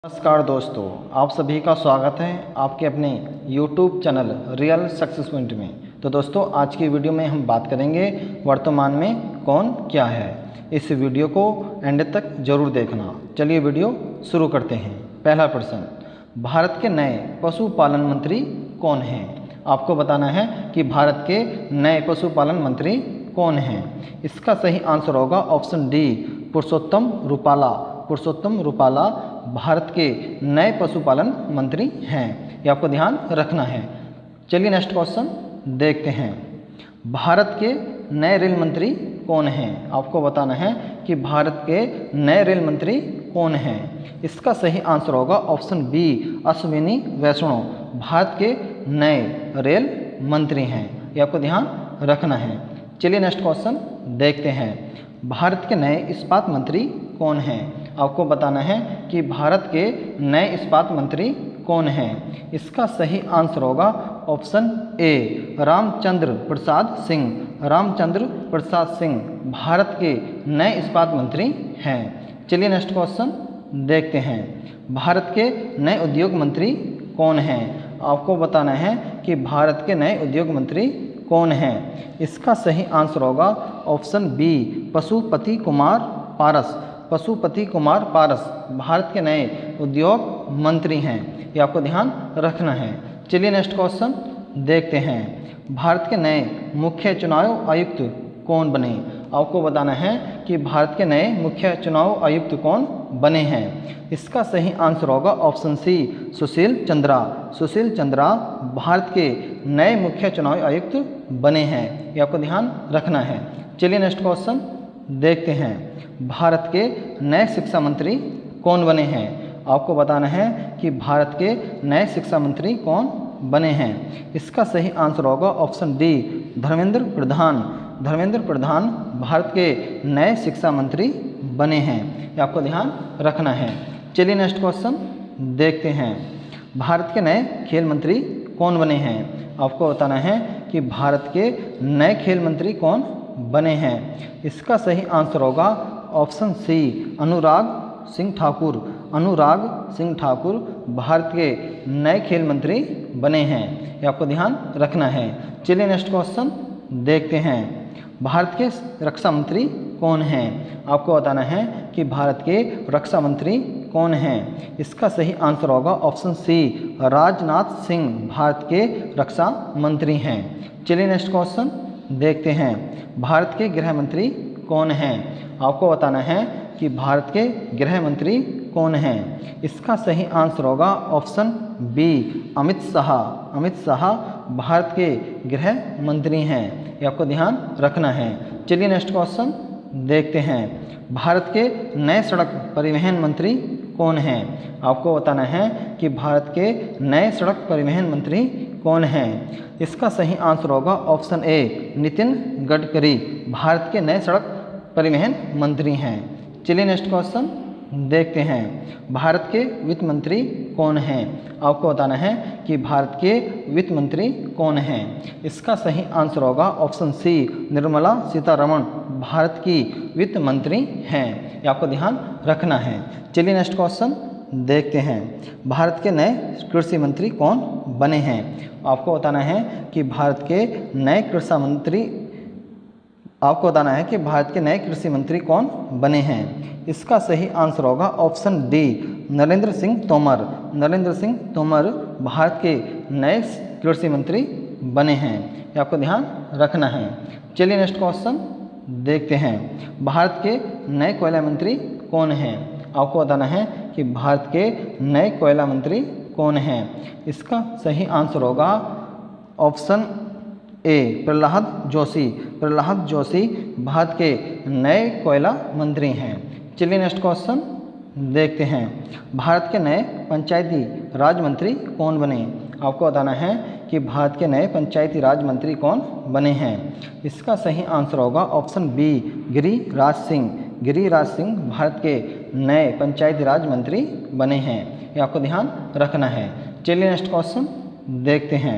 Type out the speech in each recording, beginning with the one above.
नमस्कार दोस्तों, आप सभी का स्वागत है आपके अपने YouTube channel real success point में। तो दोस्तों, आज की वीडियो में हम बात करेंगे वर्तमान में कौन क्या है। इस वीडियो को एंड तक जरूर देखना। चलिए वीडियो शुरू करते हैं। पहला प्रश्न, भारत के नए पशुपालन मंत्री कौन हैं? आपको बताना है कि भारत के नए पशुपालन मंत्री कौन हैं। इसका सही आंसर होगा ऑप्शन डी, पुरुषोत्तम रूपाला। पुरुषोत्तम रूपाला भारत के नए पशुपालन मंत्री हैं, ये आपको ध्यान रखना है। चलिए नेक्स्ट क्वेश्चन देखते हैं। भारत के नए रेल मंत्री कौन हैं? आपको बताना है कि भारत के नए रेल मंत्री कौन हैं। इसका सही आंसर होगा ऑप्शन बी, अश्विनी वैष्णव भारत के नए रेल मंत्री हैं, ये आपको ध्यान रखना है। चलिए नेक्स्ट क्वेश्चन देखते हैं। भारत के नए इस्पात मंत्री कौन हैं? आपको बताना है कि भारत के नए इस्पात मंत्री कौन हैं। इसका सही आंसर होगा ऑप्शन ए, रामचंद्र प्रसाद सिंह। रामचंद्र प्रसाद सिंह भारत के नए इस्पात मंत्री हैं। चलिए नेक्स्ट क्वेश्चन देखते हैं। भारत के नए उद्योग मंत्री कौन हैं? आपको बताना है कि भारत के नए उद्योग मंत्री कौन हैं। इसका सही आंसर होगा ऑप्शन बी, पशुपति कुमार पारस। पशुपति कुमार पारस भारत के नए उद्योग मंत्री हैं, ये आपको ध्यान रखना है। चलिए नेक्स्ट क्वेश्चन देखते हैं। भारत के नए मुख्य चुनाव आयुक्त कौन बने? आपको बताना है कि भारत के नए मुख्य चुनाव आयुक्त कौन बने हैं। इसका सही आंसर होगा ऑप्शन सी, सुशील चंद्रा। सुशील चंद्रा भारत के नए मुख्य चुनाव आयुक्त बने हैं, ये आपको ध्यान रखना है। चलिए नेक्स्ट क्वेश्चन देखते हैं। भारत के नए शिक्षा मंत्री कौन बने हैं? आपको बताना है कि भारत के नए शिक्षा मंत्री कौन बने हैं। इसका सही आंसर होगा ऑप्शन डी, धर्मेंद्र प्रधान। धर्मेंद्र प्रधान भारत के नए शिक्षा मंत्री बने हैं, ये आपको ध्यान रखना है। चलिए नेक्स्ट क्वेश्चन देखते हैं। भारत के नए खेल मंत्री कौन बने हैं? आपको बताना है कि भारत के नए खेल मंत्री कौन बने हैं। इसका सही आंसर होगा ऑप्शन सी, अनुराग सिंह ठाकुर। अनुराग सिंह ठाकुर भारत के नए खेल मंत्री बने हैं, ये आपको ध्यान रखना है। चलिए नेक्स्ट क्वेश्चन देखते हैं। भारत के रक्षा मंत्री कौन हैं? आपको बताना है कि भारत के रक्षा मंत्री कौन हैं। इसका सही आंसर होगा ऑप्शन सी, राजनाथ सिंह भारत के रक्षा मंत्री हैं। चलिए नेक्स्ट क्वेश्चन देखते हैं। भारत के गृह मंत्री कौन हैं? आपको बताना है कि भारत के गृह मंत्री कौन हैं। इसका सही आंसर होगा ऑप्शन बी, अमित शाह। अमित शाह भारत के गृह मंत्री हैं, ये आपको ध्यान रखना है। चलिए नेक्स्ट क्वेश्चन देखते हैं। भारत के नए सड़क परिवहन मंत्री कौन हैं? आपको बताना है कि भारत के नए सड़क परिवहन मंत्री कौन हैं। इसका सही आंसर होगा ऑप्शन ए, नितिन गडकरी भारत के नए सड़क परिवहन मंत्री हैं। चलिए नेक्स्ट क्वेश्चन देखते हैं। भारत के वित्त मंत्री कौन हैं? आपको बताना है कि भारत के वित्त मंत्री कौन हैं। इसका सही आंसर होगा ऑप्शन सी, निर्मला सीतारमण भारत की वित्त मंत्री हैं, ये आपको ध्यान रखना है। चलिए नेक्स्ट क्वेश्चन देखते हैं। भारत के नए कृषि मंत्री कौन बने हैं? आपको बताना है कि भारत के नए कृषि मंत्री आपको बताना है कि भारत के नए कृषि मंत्री कौन बने हैं। इसका सही आंसर होगा ऑप्शन डी, नरेंद्र सिंह तोमर। नरेंद्र सिंह तोमर भारत के नए कृषि मंत्री बने हैं, ये आपको ध्यान रखना है। चलिए नेक्स्ट क्वेश्चन देखते हैं। भारत के नए कोयला मंत्री कौन हैं? आपको बताना है कि भारत के नए कोयला मंत्री कौन हैं। इसका सही आंसर होगा ऑप्शन ए, प्रहलाद जोशी। प्रहलाद जोशी भारत के नए कोयला मंत्री हैं। चलिए नेक्स्ट क्वेश्चन देखते हैं। भारत के नए पंचायती राज मंत्री कौन बने? आपको बताना है कि भारत के नए पंचायती राज मंत्री कौन बने हैं। इसका सही आंसर होगा ऑप्शन बी, गिरिराज सिंह। गिरिराज सिंह भारत के नए पंचायती राज मंत्री बने हैं, ये आपको ध्यान रखना है। चलिए नेक्स्ट क्वेश्चन देखते हैं।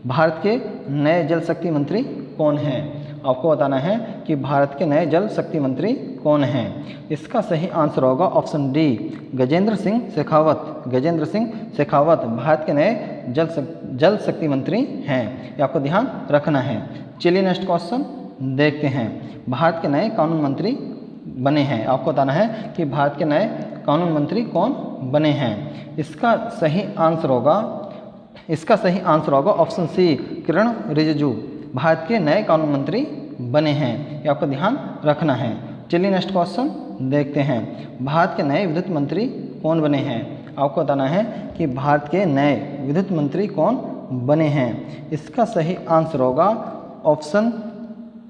भारत के नए जल शक्ति मंत्री कौन हैं? आपको बताना है कि भारत के नए जल शक्ति मंत्री कौन हैं। इसका सही आंसर होगा ऑप्शन डी, गजेंद्र सिंह शेखावत। गजेंद्र सिंह शेखावत भारत के नए जल शक्ति मंत्री हैं, ये आपको ध्यान रखना है। चलिए नेक्स्ट क्वेश्चन देखते हैं। भारत के नए कानून मंत्री बने हैं, आपको बताना है कि भारत के नए कानून मंत्री कौन बने हैं। इसका सही आंसर होगा ऑप्शन सी, किरण रिजिजू भारत के नए कानून मंत्री बने हैं, ये आपको ध्यान रखना है। चलिए नेक्स्ट क्वेश्चन देखते हैं। भारत के नए विद्युत मंत्री कौन बने हैं, आपको बताना है कि भारत के नए विद्युत मंत्री कौन बने हैं। इसका सही आंसर होगा ऑप्शन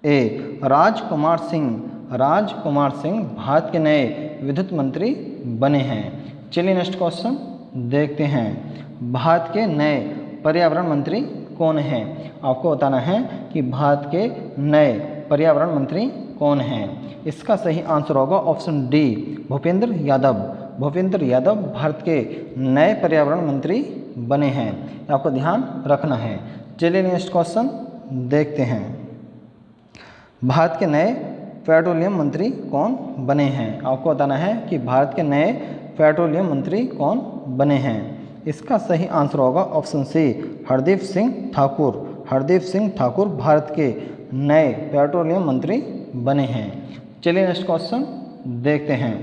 ए, राजकुमार सिंह। राजकुमार सिंह भारत के नए विद्युत मंत्री बने हैं। चलिए नेक्स्ट क्वेश्चन देखते हैं। भारत के नए पर्यावरण मंत्री कौन हैं, आपको बताना है कि भारत के नए पर्यावरण मंत्री कौन हैं। इसका सही आंसर होगा ऑप्शन डी, भूपेंद्र यादव। भूपेंद्र यादव भारत के नए पर्यावरण मंत्री बने हैं, आपको ध्यान रखना है। चलिए नेक्स्ट क्वेश्चन देखते हैं। भारत के नए पेट्रोलियम मंत्री कौन बने हैं, आपको बताना है कि भारत के नए पेट्रोलियम मंत्री कौन बने हैं। इसका सही आंसर होगा ऑप्शन सी, हरदीप सिंह ठाकुर। हरदीप सिंह ठाकुर भारत के नए पेट्रोलियम मंत्री बने हैं। चलिए नेक्स्ट क्वेश्चन देखते हैं।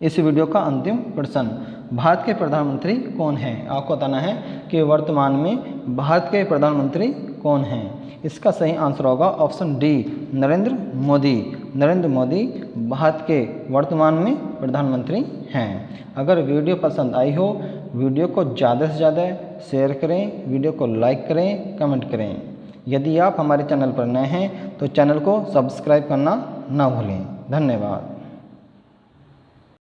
इस वीडियो का अंतिम प्रश्न, भारत के प्रधानमंत्री कौन हैं, आपको बताना है कि वर्तमान में भारत के प्रधानमंत्री कौन हैं। इसका सही आंसर होगा ऑप्शन डी, नरेंद्र मोदी। नरेंद्र मोदी भारत के वर्तमान में प्रधानमंत्री हैं। अगर वीडियो पसंद आई हो, वीडियो को ज़्यादा से ज़्यादा शेयर करें, वीडियो को लाइक करें, कमेंट करें। यदि आप हमारे चैनल पर नए हैं तो चैनल को सब्सक्राइब करना ना भूलें। धन्यवाद।